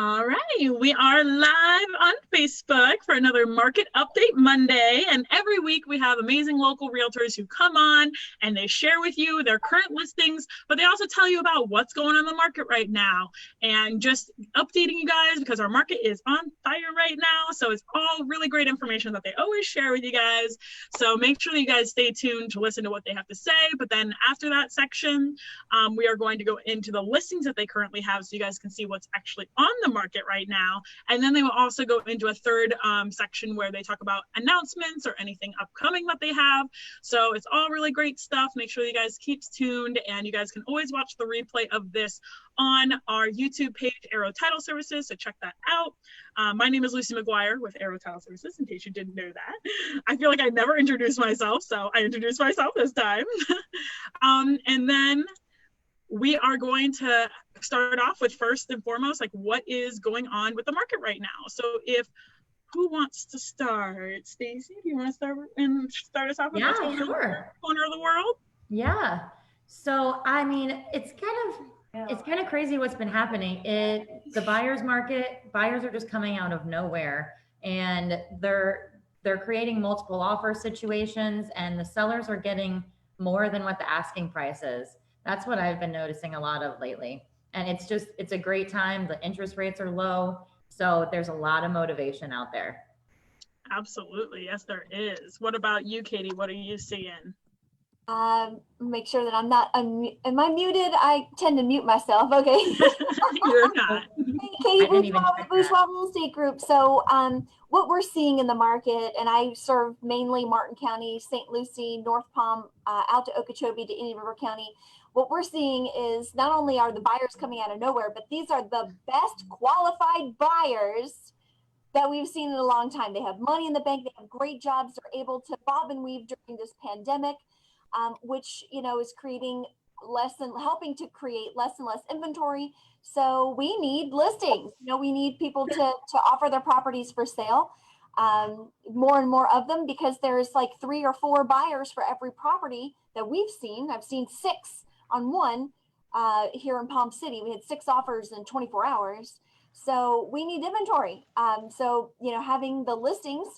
All right, we are live on Facebook for another Market Update Monday. And every week we have amazing local realtors who come on and they share with you their current listings, but they also tell you about what's going on in the market right now and just updating you guys because our market is on fire right now. So it's all really great information that they always share with you guys. So make sure that you guys stay tuned to listen to what they have to say. But then after that section, we are going to go into the listings that they currently have so you guys can see what's actually on the market right now. And then they will also go into a third section where they talk about announcements or anything upcoming that they have. So it's all really great stuff. Make sure you guys keep tuned, and you guys can always watch the replay of this on our YouTube page, Arrow Title Services, so check that out. My name is Lucie McGuire with Arrow Title Services, in case you didn't know that. I feel like I never introduced myself, so I introduced myself this time. And then we are going to start off with first and foremost, like what is going on with the market right now. So who wants to start? Stacy, do you want to start us off with what's going on in the corner of the world? Yeah. So, I mean, it's kind of crazy what's been happening. The buyer's market, buyers are just coming out of nowhere, and they're creating multiple offer situations, and the sellers are getting more than what the asking price is. That's what I've been noticing a lot of lately. And it's a great time. The interest rates are low. So there's a lot of motivation out there. Absolutely. Yes, there is. What about you, Katie? What are you seeing? Make sure that I'm not, am I muted? I tend to mute myself. Okay. You're not. Katie Bourgeois Real Estate Group. So what we're seeing in the market, and I serve mainly Martin County, St. Lucie, North Palm, out to Okeechobee to Indian River County. What we're seeing is not only are the buyers coming out of nowhere, but these are the best qualified buyers that we've seen in a long time. They have money in the bank. They have great jobs. They're able to bob and weave during this pandemic, which, is helping to create less and less inventory. So we need listings. We need people to offer their properties for sale, more and more of them, because there's like 3 or 4 buyers for every property that we've seen. I've seen 6 on one here in Palm City. We had 6 offers in 24 hours. So we need inventory. So, having the listings,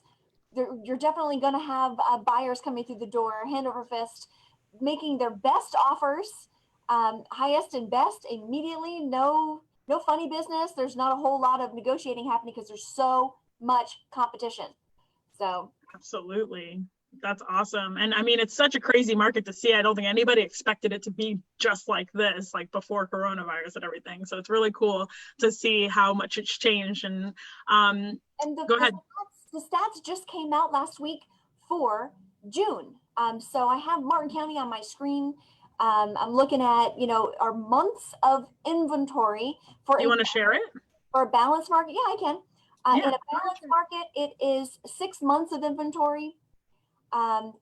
you're definitely going to have buyers coming through the door, hand over fist, making their best offers, highest and best immediately. No funny business. There's not a whole lot of negotiating happening because there's so much competition. So absolutely. That's awesome. And I mean, it's such a crazy market to see. I don't think anybody expected it to be just like this, like before coronavirus and everything. So it's really cool to see how much it's changed. And go ahead. The stats just came out last week for June. So I have Martin County on my screen. I'm looking at, our months of inventory for. You want to share it? For a balanced market? Yeah, I can. In a balanced market, it is 6 months of inventory. And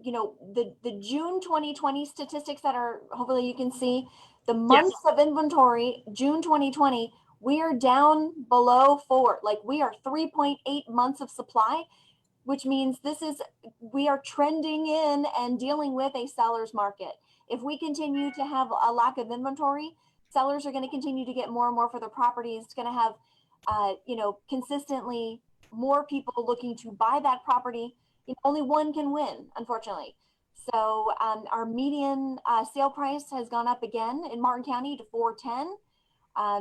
the June 2020 statistics that are, hopefully you can see, the months of inventory, June 2020, we are down below 4. Like, we are 3.8 months of supply, which means we are trending in and dealing with a seller's market. If we continue to have a lack of inventory, sellers are going to continue to get more and more for their properties. It's going to have, consistently more people looking to buy that property. Only one can win, unfortunately. So our median sale price has gone up again in Martin County to $410.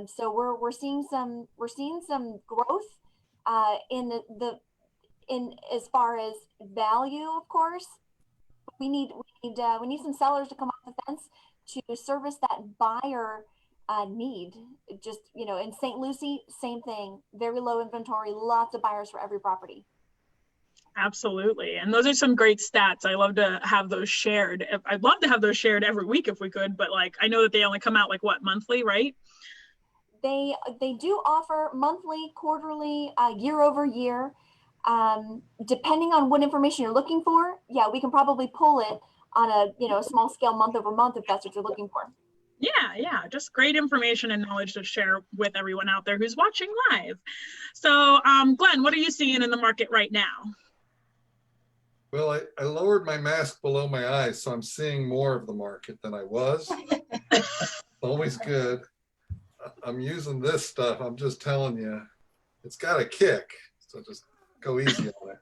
So we're seeing some growth in as far as value. Of course, we need some sellers to come off the fence to service that buyer need. Just, in St. Lucie, same thing, very low inventory, lots of buyers for every property. Absolutely. And those are some great stats. I love to have those shared. I'd love to have those shared every week if we could, but I know that they only come out monthly, right? They do offer monthly, quarterly, year over year, depending on what information you're looking for. Yeah, we can probably pull it on a small scale month over month if that's what you're looking for. Yeah, just great information and knowledge to share with everyone out there who's watching live. So, Glenn, what are you seeing in the market right now? Well, I lowered my mask below my eyes, so I'm seeing more of the market than I was. Always good. I'm using this stuff. I'm just telling you, it's got a kick. So just go easy on it.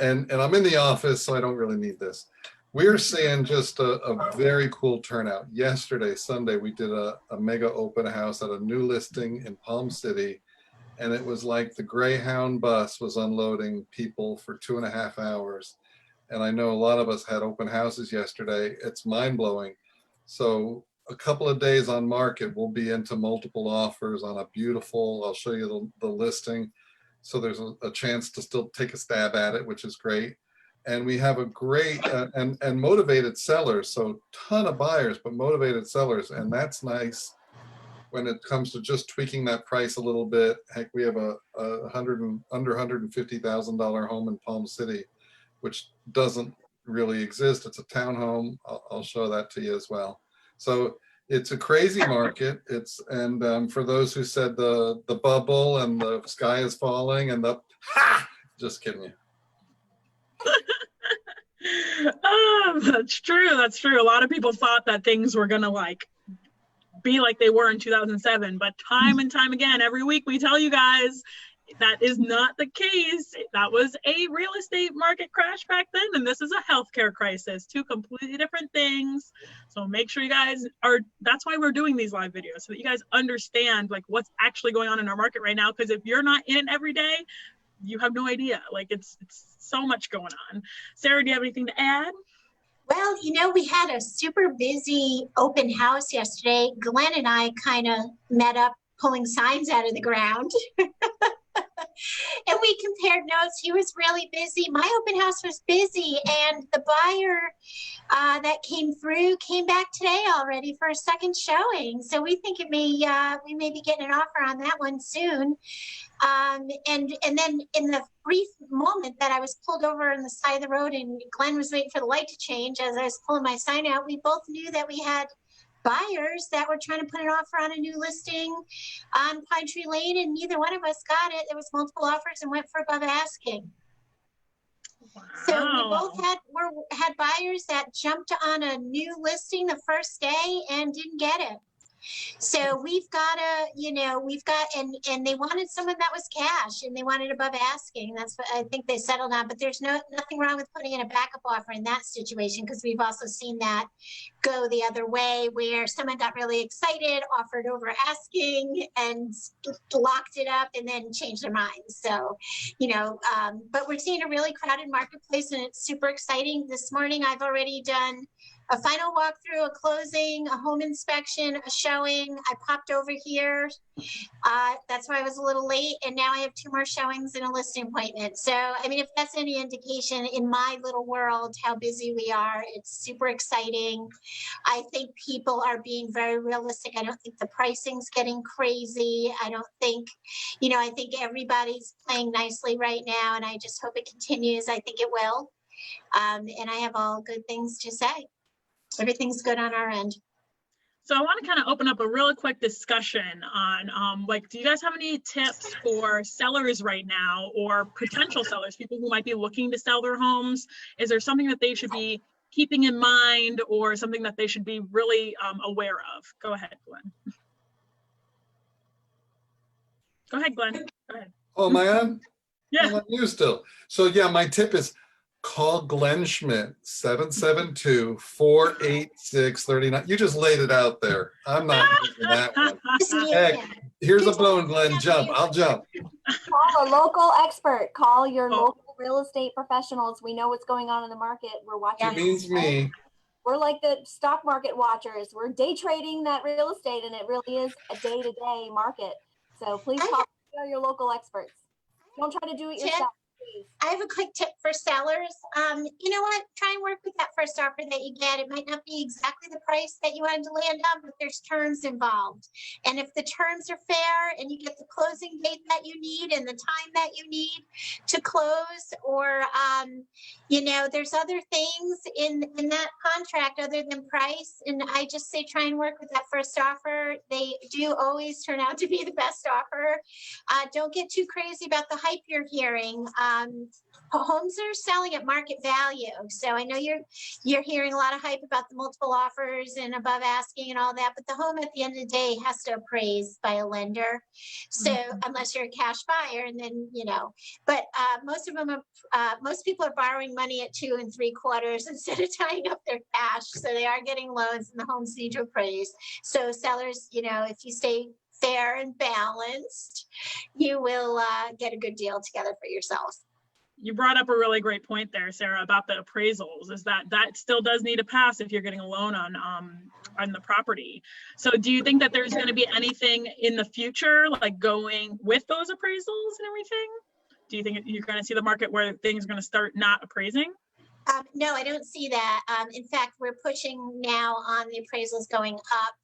And I'm in the office, so I don't really need this. We're seeing just a very cool turnout. Yesterday, Sunday, we did a mega open house at a new listing in Palm City. And it was like the Greyhound bus was unloading people for 2.5 hours. And I know a lot of us had open houses yesterday. It's mind blowing. So a couple of days on market, we'll be into multiple offers on a beautiful, I'll show you the listing. So there's a chance to still take a stab at it, which is great. And we have a great and motivated sellers. So ton of buyers, but motivated sellers. And that's nice when it comes to just tweaking that price a little bit. Heck, we have a under $150,000 home in Palm City, which doesn't really exist. It's a townhome. I'll show that to you as well. So it's a crazy market. For those who said the bubble and the sky is falling and just kidding you. That's true. That's true. A lot of people thought that things were gonna be like they were in 2007, but time and time again, every week we tell you guys that is not the case. That was a real estate market crash back then, and this is a healthcare crisis. Two completely different things. So make sure you guys that's why we're doing these live videos, so that you guys understand what's actually going on in our market right now. Because if you're not in it every day, you have no idea. It's so much going on. Sarah, do you have anything to add? Well, we had a super busy open house yesterday. Glenn and I kind of met up pulling signs out of the ground. And we compared notes. He was really busy. My open house was busy. And the buyer that came through came back today already for a second showing. So we think we may be getting an offer on that one soon. And then in the brief moment that I was pulled over on the side of the road and Glenn was waiting for the light to change as I was pulling my sign out, we both knew that we had buyers that were trying to put an offer on a new listing on Pine Tree Lane, and neither one of us got it. There was multiple offers and went for above asking. Wow. So we both had buyers that jumped on a new listing the first day and didn't get it. So we've got and they wanted someone that was cash and they wanted above asking. That's what I think they settled on, but there's nothing wrong with putting in a backup offer in that situation, because we've also seen that go the other way where someone got really excited, offered over asking and locked it up and then changed their minds. So, but we're seeing a really crowded marketplace and it's super exciting. This morning, I've already done a final walkthrough, a closing, a home inspection, a showing. I popped over here. That's why I was a little late. And now I have 2 more showings and a listing appointment. So, I mean, if that's any indication in my little world, how busy we are, it's super exciting. I think people are being very realistic. I don't think the pricing's getting crazy. I don't think, I think everybody's playing nicely right now. And I just hope it continues. I think it will. And I have all good things to say. Everything's good on our end. So I want to kind of open up a real quick discussion on do you guys have any tips for sellers right now, or potential sellers, people who might be looking to sell their homes? Is there something that they should be keeping in mind, or something that they should be really aware of? Go ahead, Glenn. Go ahead, Glenn. Go ahead. Oh, am I on? Yeah. I'm on you still. So yeah, my tip is call Glenn Schmidt, 772-486-39. You just laid it out there. I'm not making that one. Heck, here's a bone, Glenn. Jump. I'll jump. Call a local expert. Call your local real estate professionals. We know what's going on in the market. We're watching. It means me. We're like the stock market watchers. We're day trading that real estate, and it really is a day-to-day market. So please call your local experts. Don't try to do it yourself. I have a quick tip for sellers. You know what? Try and work with that first offer that you get. It might not be exactly the price that you wanted to land on, but there's terms involved. And if the terms are fair and you get the closing date that you need and the time that you need to close, or, there's other things in that contract other than price. And I just say try and work with that first offer. They do always turn out to be the best offer. Don't get too crazy about the hype you're hearing. homes are selling at market value. So I know you're hearing a lot of hype about the multiple offers and above asking and all that, but the home at the end of the day has to appraise by a lender. So unless you're a cash buyer, and then, you know, but most of them are, most people are borrowing money at 2 3/4 instead of tying up their cash. So they are getting loans, and the homes need to appraise. So sellers, you know, if you stay fair and balanced, you will get a good deal together for yourself. You brought up a really great point there, Sarah, about the appraisals, is that still does need to pass if you're getting a loan on the property. So do you think that there's going to be anything in the future like going with those appraisals and everything? Do you think you're going to see the market where things are going to start not appraising? No, I don't see that. In fact, we're pushing now on the appraisals going up,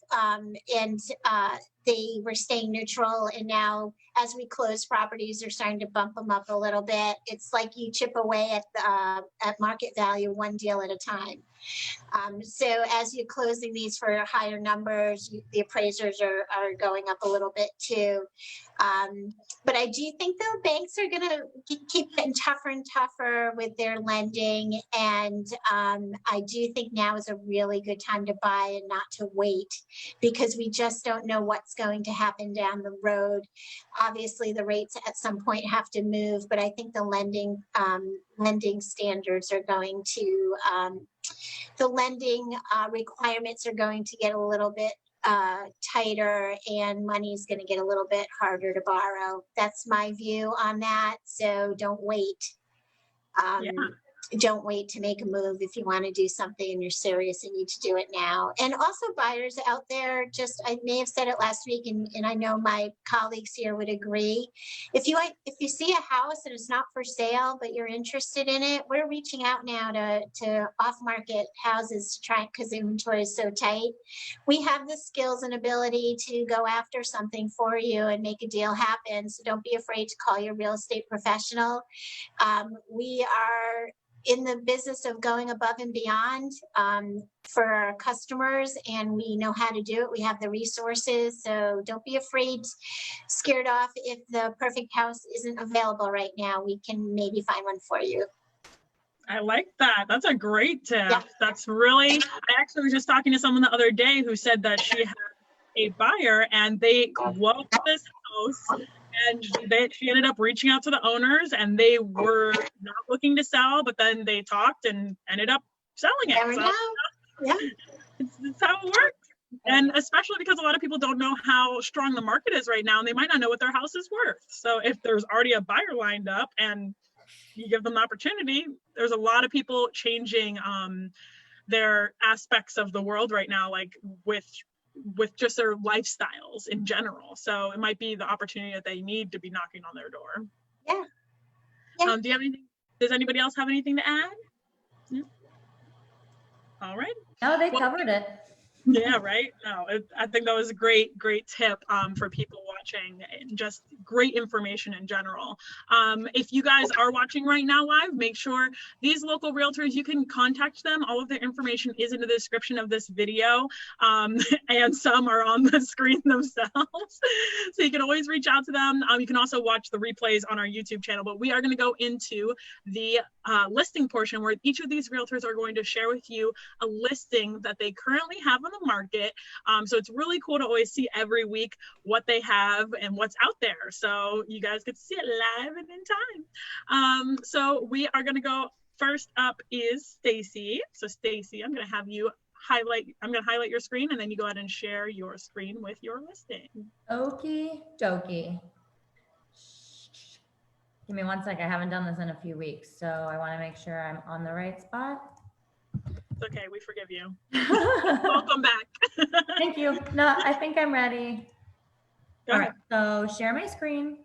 and they were staying neutral. And now, as we close properties, they're starting to bump them up a little bit. It's like you chip away at market value, one deal at a time. So as you're closing these for higher numbers, the appraisers are going up a little bit too. But I do think though banks are going to keep getting tougher and tougher with their lending. And I do think now is a really good time to buy and not to wait, because we just don't know what's going to happen down the road. Obviously the rates at some point have to move, but I think the lending standards are going to, the lending requirements are going to get a little bit tighter, and money is going to get a little bit harder to borrow. That's my view on that. So don't wait. Don't wait to make a move. If you want to do something and you're serious, you need to do it now. And also buyers out there, just, I may have said it last week, and I know my colleagues here would agree. If you see a house and it's not for sale, but you're interested in it, we're reaching out now to off-market houses to try, because the inventory is so tight. We have the skills and ability to go after something for you and make a deal happen. So don't be afraid to call your real estate professional. We are in the business of going above and beyond for our customers, and we know how to do it. We have the resources, so don't be afraid, scared off if the perfect house isn't available right now. We can maybe find one for you. I like that. That's a great tip. Yeah. That's really, I actually was just talking to someone the other day who said that she had a buyer and they loved this house. And she ended up reaching out to the owners, and they were not looking to sell, but then they talked and ended up selling it. There we go. Yeah. It's how it works. And especially because a lot of people don't know how strong the market is right now, and they might not know what their house is worth. So if there's already a buyer lined up and you give them the opportunity, there's a lot of people changing their aspects of the world right now, like with just their lifestyles in general. So it might be the opportunity that they need to be knocking on their door. Yeah. Yeah. Do you have anything? Does anybody else have anything to add? No? All right. No, they covered it. Yeah, right. No, I think that was a great tip for people watching, and just great information in general. If you guys are watching right now live, make sure these local realtors, you can contact them. All of their information is in the description of this video, and some are on the screen themselves. So you can always reach out to them. You can also watch the replays on our YouTube channel, but we are going to go into the listing portion where each of these realtors are going to share with you a listing that they currently have on the market. So it's really cool to always see every week what they have and what's out there. So you guys get to see it live and in time. So we are going to go, first up is Stacy. So Stacy, I'm going to have you highlight your screen, and then you go ahead and share your screen with your listing. Okie dokie. Give me one sec. I haven't done this in a few weeks, so I want to make sure I'm on the right spot. It's okay. We forgive you. Welcome back. Thank you. No, I think I'm ready. Go All ahead. right. So share my screen.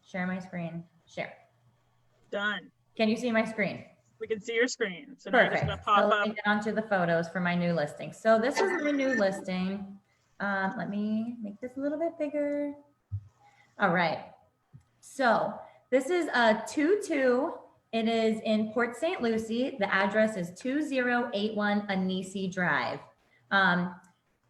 Share my screen. Share. Done. Can you see my screen? We can see your screen. So now you're just Perfect. going to pop So let up. me get onto the photos for my new listing. So this is my new listing. Let me make this a little bit bigger. All right. So this is a 2-2. It is in Port St. Lucie. The address is 2081 Anisi Drive.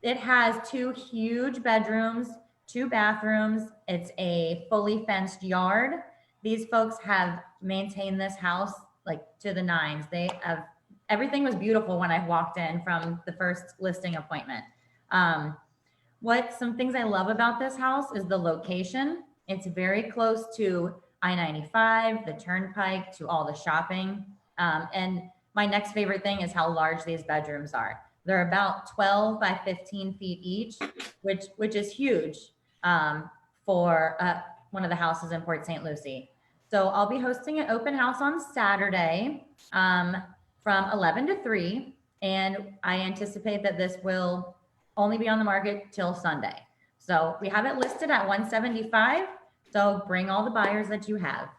It has 2 huge bedrooms, 2 bathrooms. It's a fully fenced yard. these folks have maintained this house like to the nines. They have, everything was beautiful when I walked in from the first listing appointment. Some things I love about this house is the location. It's very close to I-95, the turnpike, to all the shopping. And my next favorite thing is how large these bedrooms are. They're about 12 by 15 feet each, which is huge for one of the houses in Port St. Lucie. So I'll be hosting an open house on Saturday from 11 to 3. And I anticipate that this will only be on the market till Sunday. So we have it listed at 175. So bring all the buyers that you have.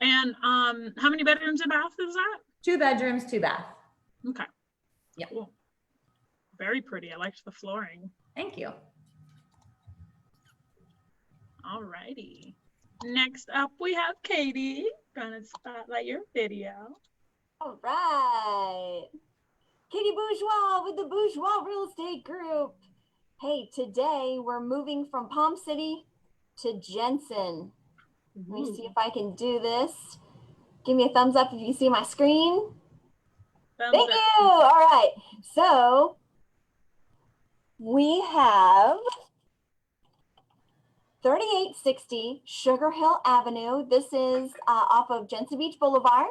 And how many bedrooms and bath is that? 2 bedrooms, 2 bath. Okay. Yep. Cool. Very pretty. I liked the flooring. Thank you. All righty. Next up, we have Katie. Gonna spotlight your video. All right. Katie Bourgeois with the Bourgeois Real Estate Group. Hey, today we're moving from Palm City to Jensen. Let me see if I can do this. Give me a thumbs up if you see my screen. Thank you. All right. So we have 3860 Sugar Hill Avenue. This is off of Jensen Beach Boulevard.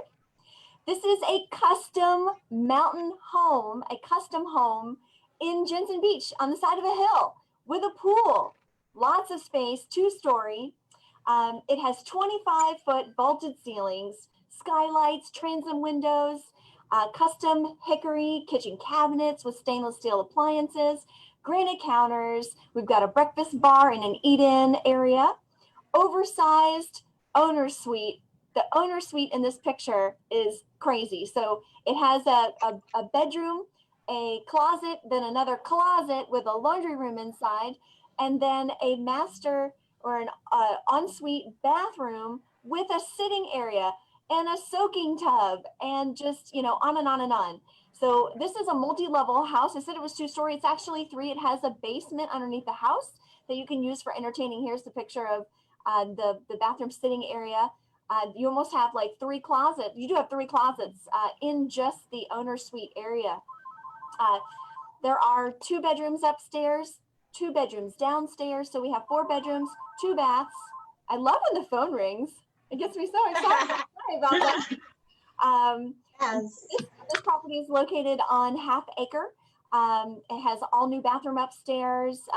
This is a custom mountain home, a custom home in Jensen Beach on the side of a hill with a pool, lots of space, 2-story. It has 25-foot vaulted ceilings, skylights, transom windows, custom hickory kitchen cabinets with stainless steel appliances, granite counters. We've got a breakfast bar and an eat-in area, oversized owner suite. The owner suite in this picture is crazy. So it has a bedroom, a closet, then another closet with a laundry room inside, and then a master or an ensuite bathroom with a sitting area and a soaking tub, and just, you know, on and on and on. So this is a multi-level house. I said it was 2-story. It's actually 3. It has a basement underneath the house that you can use for entertaining. Here's the picture of the bathroom sitting area. You almost have like 3 closets. You do have 3 closets in just the owner suite area. There are 2 bedrooms upstairs, 2 bedrooms downstairs. So we have 4 bedrooms, 2 baths. I love when the phone rings. It gets me so excited. Sorry about that. Yes. This property is located on half acre. It has all new bathroom upstairs,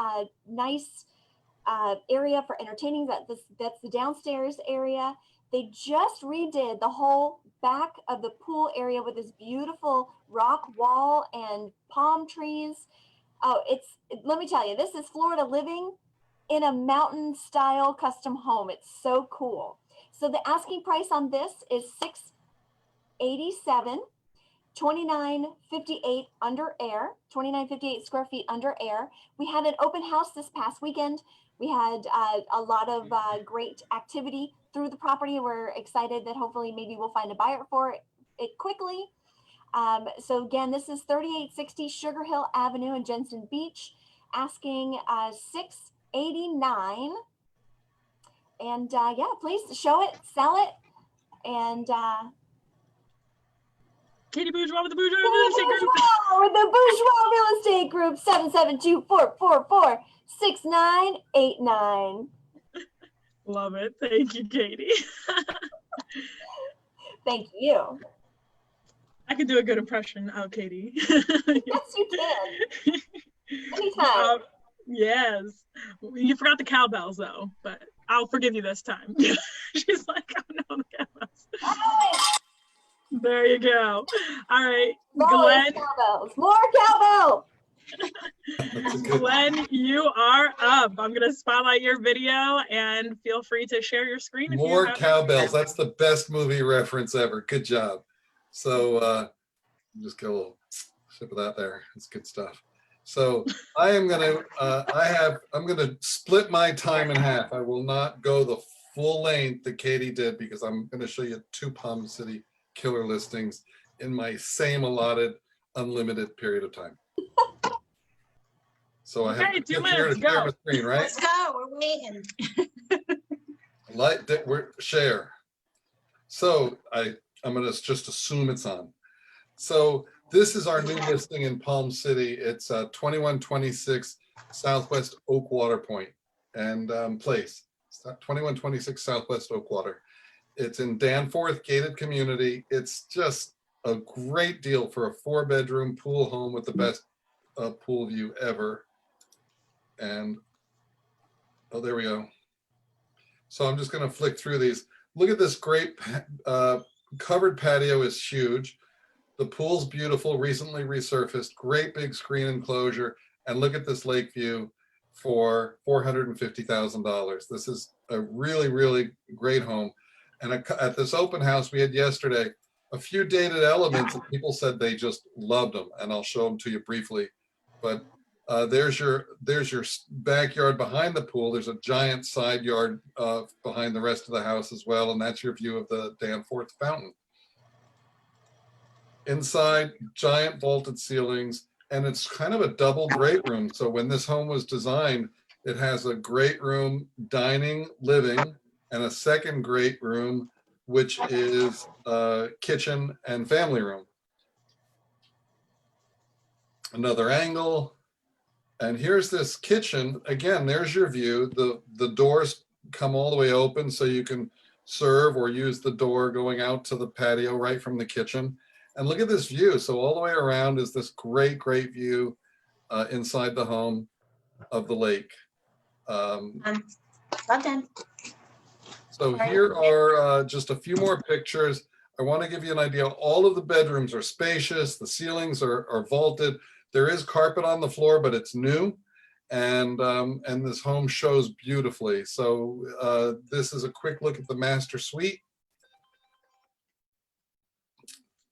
nice area for entertaining. That's the downstairs area. They just redid the whole back of the pool area with this beautiful rock wall and palm trees. Oh, let me tell you, this is Florida living in a mountain style custom home. It's so cool. So the asking price on this is $687, $29.58 under air, 29.58 square feet under air. We had an open house this past weekend. We had a lot of great activity through the property. We're excited that hopefully maybe we'll find a buyer for it quickly. So again, this is 3860 Sugar Hill Avenue in Jensen Beach, asking $689. And yeah, please show it, sell it, and Katie Bourgeois with the Bourgeois Real Estate Group. With the Bourgeois Real Estate Group, 772-444-6989. Love it. Thank you, Katie. Thank you. I can do a good impression of Katie. Yes, you can. Anytime. Yes. You forgot the cowbells though, but I'll forgive you this time. She's like, oh no, the cowbells. There you go. All right, Glenn. Cowbells. More cowbell. Glenn, you are up. I'm going to spotlight your video and feel free to share your screen. More cowbells. That's the best movie reference ever. Good job. So just get a little sip of that there. It's good stuff. So I am going to, I'm going to split my time in half. I will not go the full length that Katie did because I'm going to show you 2 Palm City killer listings in my same allotted unlimited period of time. So I have 2 minutes, to share the screen, right? Let's go. We're waiting. Like that, we're share. So I'm gonna just assume it's on. So this is our new listing in Palm City. It's 2126 Southwest Oakwater Point and Place. It's 2126 Southwest Oakwater. It's in Danforth, gated community. It's just a great deal for a 4-bedroom pool home with the best pool view ever. And oh, there we go. So I'm just going to flick through these. Look at this great covered patio is huge. The pool's beautiful, recently resurfaced, great big screen enclosure. And look at this lake view for $450,000. This is a really, really great home. And at this open house we had yesterday, a few dated elements and people said they just loved them. And I'll show them to you briefly. But there's your backyard behind the pool. There's a giant side yard behind the rest of the house as well. And that's your view of the Danforth fountain. Inside, giant vaulted ceilings, and it's kind of a double great room. So when this home was designed, it has a great room, dining, living, and a second great room, which is kitchen and family room. Another angle. And here's this kitchen. Again, there's your view. The doors come all the way open so you can serve or use the door going out to the patio right from the kitchen. And look at this view. So all the way around is this great, great view inside the home of the lake. Well done. So here are just a few more pictures. I want to give you an idea. All of the bedrooms are spacious. The ceilings are vaulted. There is carpet on the floor, but it's new. And this home shows beautifully. So this is a quick look at the master suite.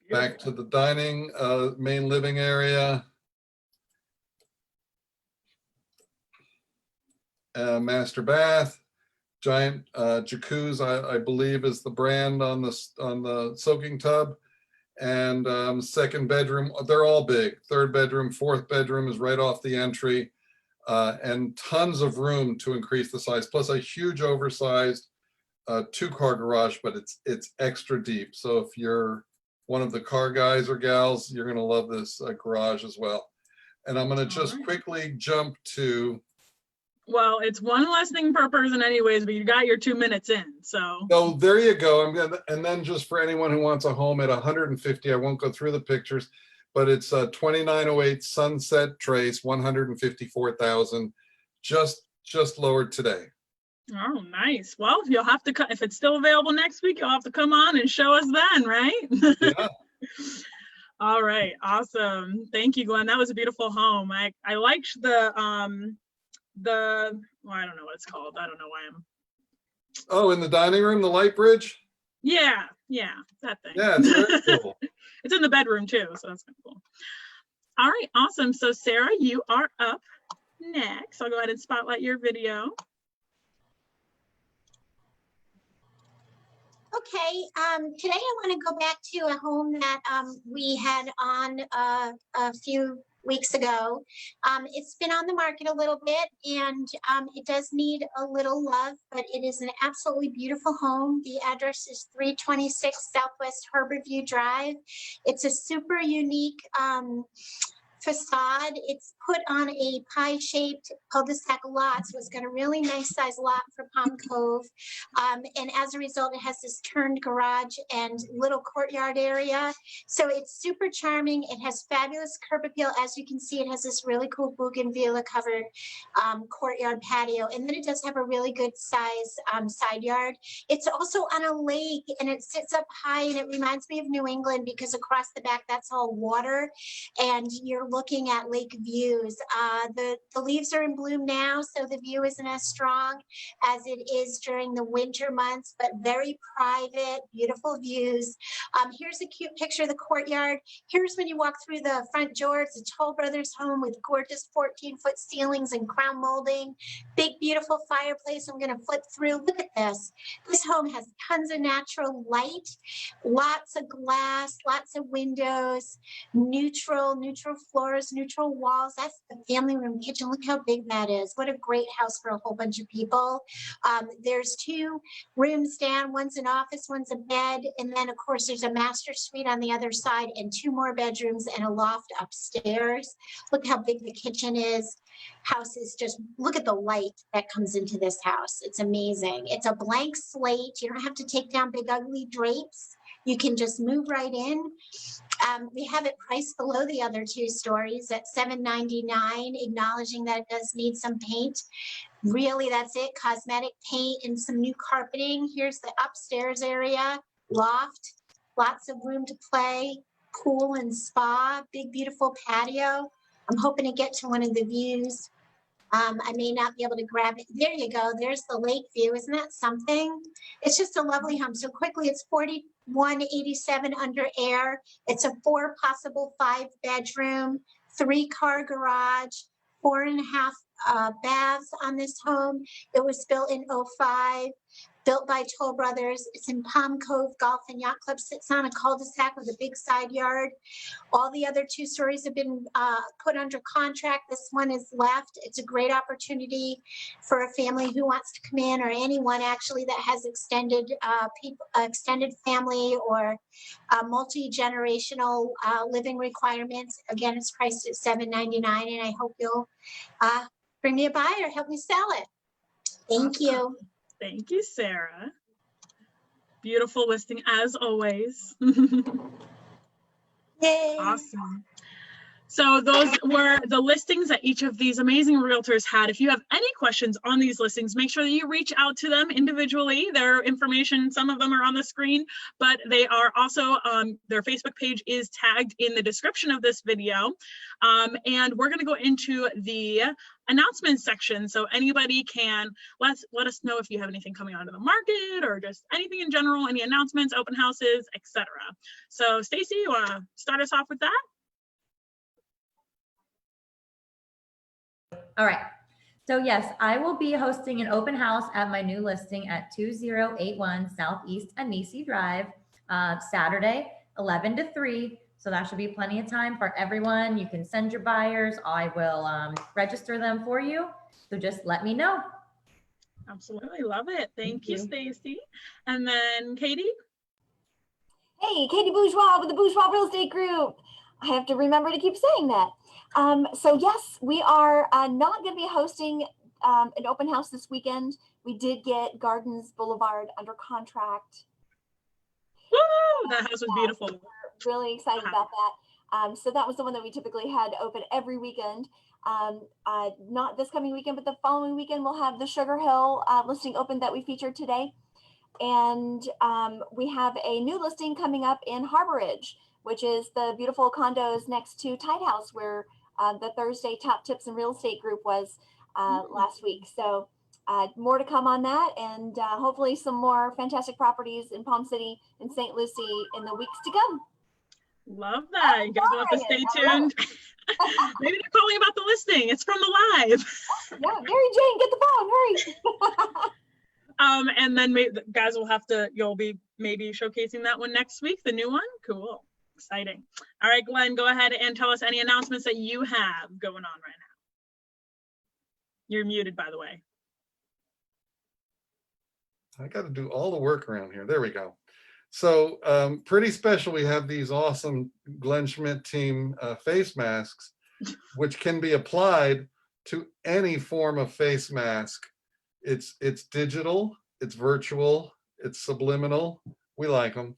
Back to the dining, main living area. Master bath, giant jacuzzi, I believe is the brand on the soaking tub. And second bedroom, they're all big. Third bedroom, fourth bedroom is right off the entry. And tons of room to increase the size, plus a huge oversized 2-car garage, but it's extra deep. So if you're one of the car guys or gals, you're going to love this garage as well. And I'm going to just quickly jump to. Well, it's one less thing per person anyways, but you got your 2 minutes in, so. So there you go. And then just for anyone who wants a home at 150, I won't go through the pictures, but it's 2908 Sunset Trace, 154,000, just lowered today. Oh, nice. Well, you'll have to, if it's still available next week, you'll have to come on and show us then, right? Yeah. All right. Awesome. Thank you, Glenn. That was a beautiful home. I liked well, I don't know what it's called. I don't know why I'm. Oh, in the dining room, the light bridge? Yeah, that thing. Yeah, it's very cool. It's in the bedroom too, so that's kind of cool. All right, awesome. So Sarah, you are up next. I'll go ahead and spotlight your video. Okay, today I want to go back to a home that we had on a few weeks ago. It's been on the market a little bit and it does need a little love, but it is an absolutely beautiful home. The address is 326 Southwest Harborview Drive. It's a super unique facade. It's put on a pie-shaped cul-de-sac lot, so it's got a really nice size lot for Palm Cove. And as a result, it has this turned garage and little courtyard area. So it's super charming. It has fabulous curb appeal. As you can see, it has this really cool bougainvillea covered courtyard patio. And then it does have a really good size side yard. It's also on a lake and it sits up high, and it reminds me of New England because across the back, that's all water. And you're looking at lake views. The leaves are in bloom now, so the view isn't as strong as it is during the winter months, but very private, beautiful views. Here's a cute picture of the courtyard. Here's when you walk through the front door. It's a Toll Brothers home with gorgeous 14-foot ceilings and crown molding. Big, beautiful fireplace. I'm going to flip through. Look at this. This home has tons of natural light, lots of glass, lots of windows, neutral floors, neutral walls. That's the family room kitchen. Look how big that is. What a great house for a whole bunch of people. There's 2 rooms down. One's an office, one's a bed. And then, of course, there's a master suite on the other side and 2 more bedrooms and a loft upstairs. Look how big the kitchen is. House is just, look at the light that comes into this house. It's amazing. It's a blank slate. You don't have to take down big, ugly drapes. You can just move right in. We have it priced below the other 2 stories at $799, acknowledging that it does need some paint. Really, that's it. Cosmetic paint and some new carpeting. Here's the upstairs area, loft, lots of room to play, pool and spa, big, beautiful patio. I'm hoping to get to one of the views. I may not be able to grab it. There you go. There's the lake view. Isn't that something? It's just a lovely home. So quickly, it's $4187 under air. It's a 4 possible 5-bedroom, 3-car garage, 4.5 baths on this home. It was built in '05. Built by Toll Brothers. It's in Palm Cove Golf and Yacht Club. Sits on a cul-de-sac with a big side yard. All the other 2 stories have been put under contract. This one is left. It's a great opportunity for a family who wants to come in, or anyone actually that has extended extended family or multi-generational living requirements. Again, it's priced at $799, and I hope you'll bring me a buyer, help me sell it. Thank you. Thank you, Sarah. Beautiful listing as always. Yay. Awesome. So those were the listings that each of these amazing realtors had. If you have any questions on these listings, make sure that you reach out to them individually. Their information, some of them are on the screen, but they are also, their Facebook page is tagged in the description of this video. And we're gonna go into the announcements section. So anybody can let us know if you have anything coming onto the market or just anything in general, any announcements, open houses, etc. So Stacy, you wanna start us off with that? All right. So yes, I will be hosting an open house at my new listing at 2081 Southeast Anisi Drive, Saturday, 11 to 3. So that should be plenty of time for everyone. You can send your buyers. I will register them for you. So just let me know. Absolutely, love it. Thank you, Stacy. And then Katie? Hey, Katie Bourgeois with the Bourgeois Real Estate Group. I have to remember to keep saying that. So yes, we are not going to be hosting an open house this weekend. We did get Gardens Boulevard under contract. Woo! That house was beautiful. We're really excited about that. So that was the one that we typically had open every weekend. Not this coming weekend, but the following weekend we'll have the Sugar Hill listing open that we featured today. And we have a new listing coming up in Harbor Ridge, which is the beautiful condos next to Tide House, where the Thursday Top Tips in Real Estate group was last week. So more to come on that, and hopefully some more fantastic properties in Palm City and St. Lucie in the weeks to come. Love that. You guys will have to stay tuned. Maybe they're calling about the listing. It's from the live. Yeah, Mary Jane, get the phone, hurry. And then guys will have to, you'll be maybe showcasing that one next week, the new one. Cool. Exciting. All right, Glenn, go ahead and tell us any announcements that you have going on right now. You're muted, by the way. I got to do all the work around here. There we go. So pretty special. We have these awesome Glenn Schmidt team face masks, which can be applied to any form of face mask. It's digital, it's virtual, it's subliminal. We like them.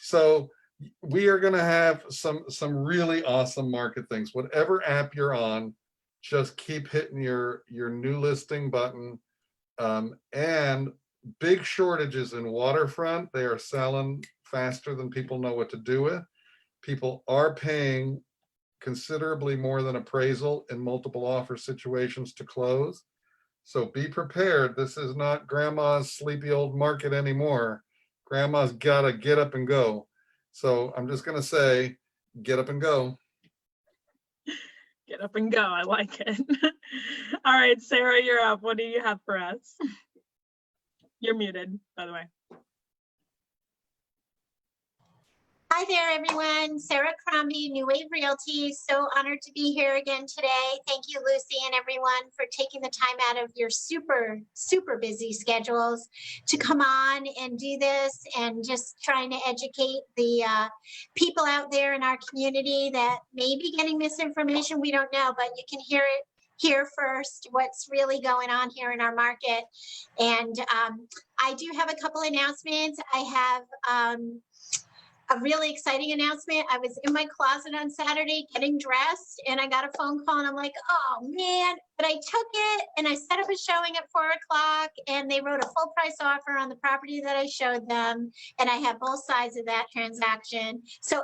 So we are going to have some really awesome market things. Whatever app you're on, just keep hitting your new listing button. And big shortages in waterfront. They are selling faster than people know what to do with. People are paying considerably more than appraisal in multiple offer situations to close. So be prepared. This is not grandma's sleepy old market anymore. Grandma's got to get up and go. So I'm just going to say, get up and go. Get up and go. I like it. All right, Sarah, you're up. What do you have for us? You're muted, by the way. Hi, Hi there, everyone. Sarah Crombie, New Wave Realty. So honored to be here again today. Thank you, Lucy, and everyone for taking the time out of your super, super busy schedules to come on and do this and just trying to educate the people out there in our community that may be getting misinformation. We don't know, but you can hear it here first, what's really going on here in our market. And I do have a couple announcements. I have a really exciting announcement. I was in my closet on Saturday getting dressed and I got a phone call and I'm like, oh man, but I took it and I set up a showing at 4 o'clock and they wrote a full price offer on the property that I showed them. And I have both sides of that transaction. So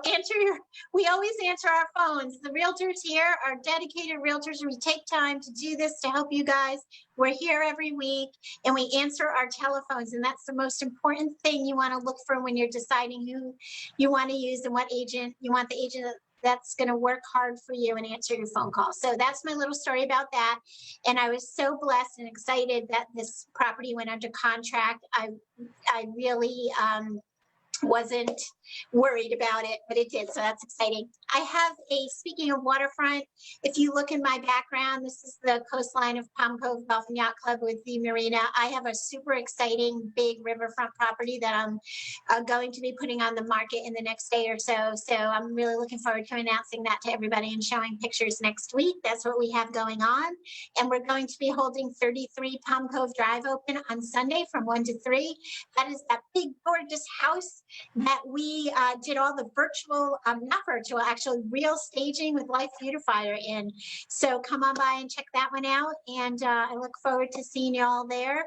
we always answer our phones. The realtors here are dedicated realtors. We take time to do this to help you guys. We're here every week and we answer our telephones. And that's the most important thing you want to look for when you're deciding who you want to use and what agent you want, the agent that's going to work hard for you and answer your phone call. So that's my little story about that. And I was so blessed and excited that this property went under contract. I really wasn't worried about it, but it did. So that's exciting. I have speaking of waterfront, if you look in my background, this is the coastline of Palm Cove Golf and Yacht Club with the marina. I have a super exciting big riverfront property that I'm going to be putting on the market in the next day or so. So I'm really looking forward to announcing that to everybody and showing pictures next week. That's what we have going on. And we're going to be holding 33 Palm Cove Drive open on Sunday from 1 to 3. That is that big, gorgeous house that we did all the virtual, not virtual, actually real staging with Life Beautifier in. So come on by and check that one out. And I look forward to seeing you all there,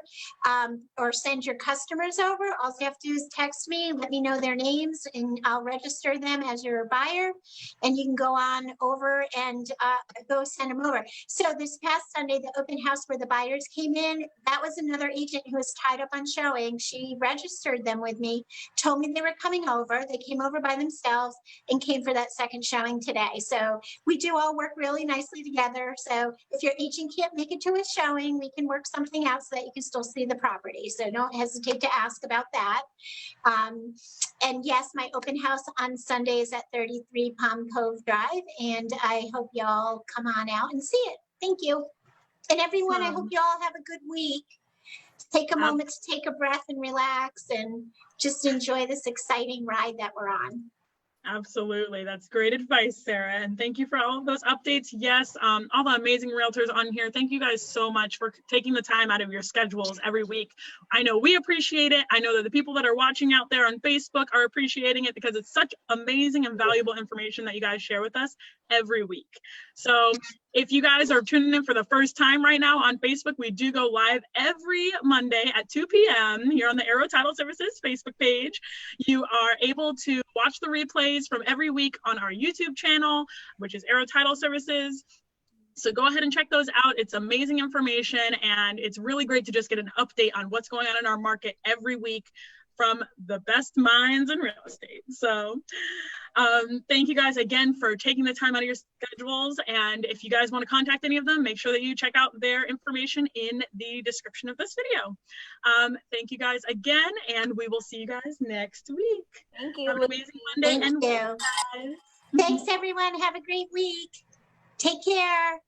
or send your customers over. All you have to do is text me, let me know their names, and I'll register them as your buyer. And you can go on over and go send them over. So this past Sunday, the open house where the buyers came in, that was another agent who was tied up on showing. She registered them with me, told me they were coming over. They came over by themselves and came for that second showing today. So we do all work really nicely together. So if your agent can't make it to a showing, we can work something out so that you can still see the property. So don't hesitate to ask about that. And yes, my open house on Sunday is at 33 Palm Cove Drive. And I hope y'all come on out and see it. Thank you. And everyone, I hope you all have a good week. Take a moment to take a breath and relax and just enjoy this exciting ride that we're on. Absolutely. That's great advice, Sarah. And thank you for all of those updates. Yes, all the amazing realtors on here. Thank you guys so much for taking the time out of your schedules every week. I know we appreciate it. I know that the people that are watching out there on Facebook are appreciating it because it's such amazing and valuable information that you guys share with us every week. So if you guys are tuning in for the first time right now on Facebook, we do go live every Monday at 2 p.m. here on the Aero Title Services Facebook page. You are able to watch the replays from every week on our YouTube channel, which is Aero Title Services. So go ahead and check those out. It's amazing information, and it's really great to just get an update on what's going on in our market every week from the best minds in real estate. So thank you guys again for taking the time out of your schedules. And if you guys want to contact any of them, make sure that you check out their information in the description of this video. Thank you guys again, and we will see you guys next week. Thank you. Have an amazing Monday. Thank you. Thanks, everyone. Have a great week. Take care.